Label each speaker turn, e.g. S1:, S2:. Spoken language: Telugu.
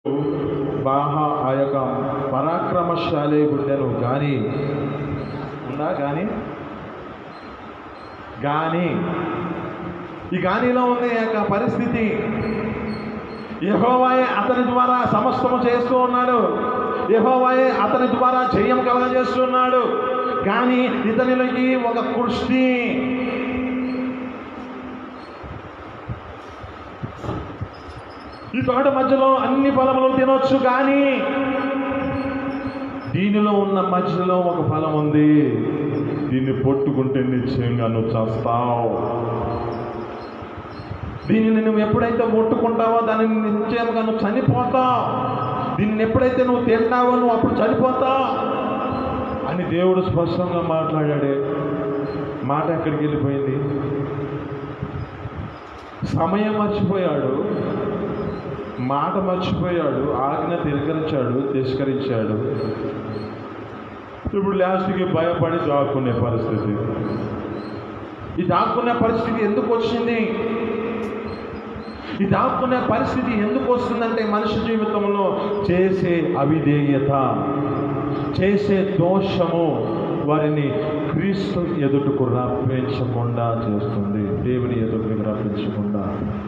S1: బాహ ఆ యొక్క పరాక్రమశాలి గుండెను గాని ఉందా గాని గాని ఈ గానిలో ఉన్న యొక్క పరిస్థితి యెహోవాయే అతని ద్వారా సమస్తము చేస్తూ ఉన్నాడు. యెహోవాయే అతని ద్వారా జయం కలగజేస్తున్నాడు. కానీ ఇతనిలోకి ఒక కృష్టి, ఈ తోట మధ్యలో అన్ని ఫలములు తినొచ్చు, కానీ దీనిలో ఉన్న మధ్యలో ఒక ఫలం ఉంది. దీన్ని పట్టుకుంటే నిశ్చయంగా నువ్వు చేస్తావు. దీనిని నువ్వు ఎప్పుడైతే ముట్టుకుంటావో దానిని నిశ్చయంగా నువ్వు చనిపోతావు. దీన్ని ఎప్పుడైతే నువ్వు తింటావో నువ్వు అప్పుడు చనిపోతావు అని దేవుడు స్పష్టంగా మాట్లాడాడే. మాట ఎక్కడికి వెళ్ళిపోయింది? సమయం మర్చిపోయాడు, మాట మర్చిపోయాడు, ఆజ్ఞ తిరస్కరించాడు. ఇప్పుడు లాస్ట్కి భయపడి దాక్కునే పరిస్థితి. ఈ దాక్కునే పరిస్థితి ఎందుకు వచ్చింది? ఈ దాక్కునే పరిస్థితి ఎందుకు వస్తుందంటే మనిషి జీవితంలో చేసే అవిధేయత, చేసే దోషము వారిని క్రీస్తు ఎదుటకు రప్పించకుండా చేస్తుంది. దేవుని ఎదుటికి రప్పించకుండా.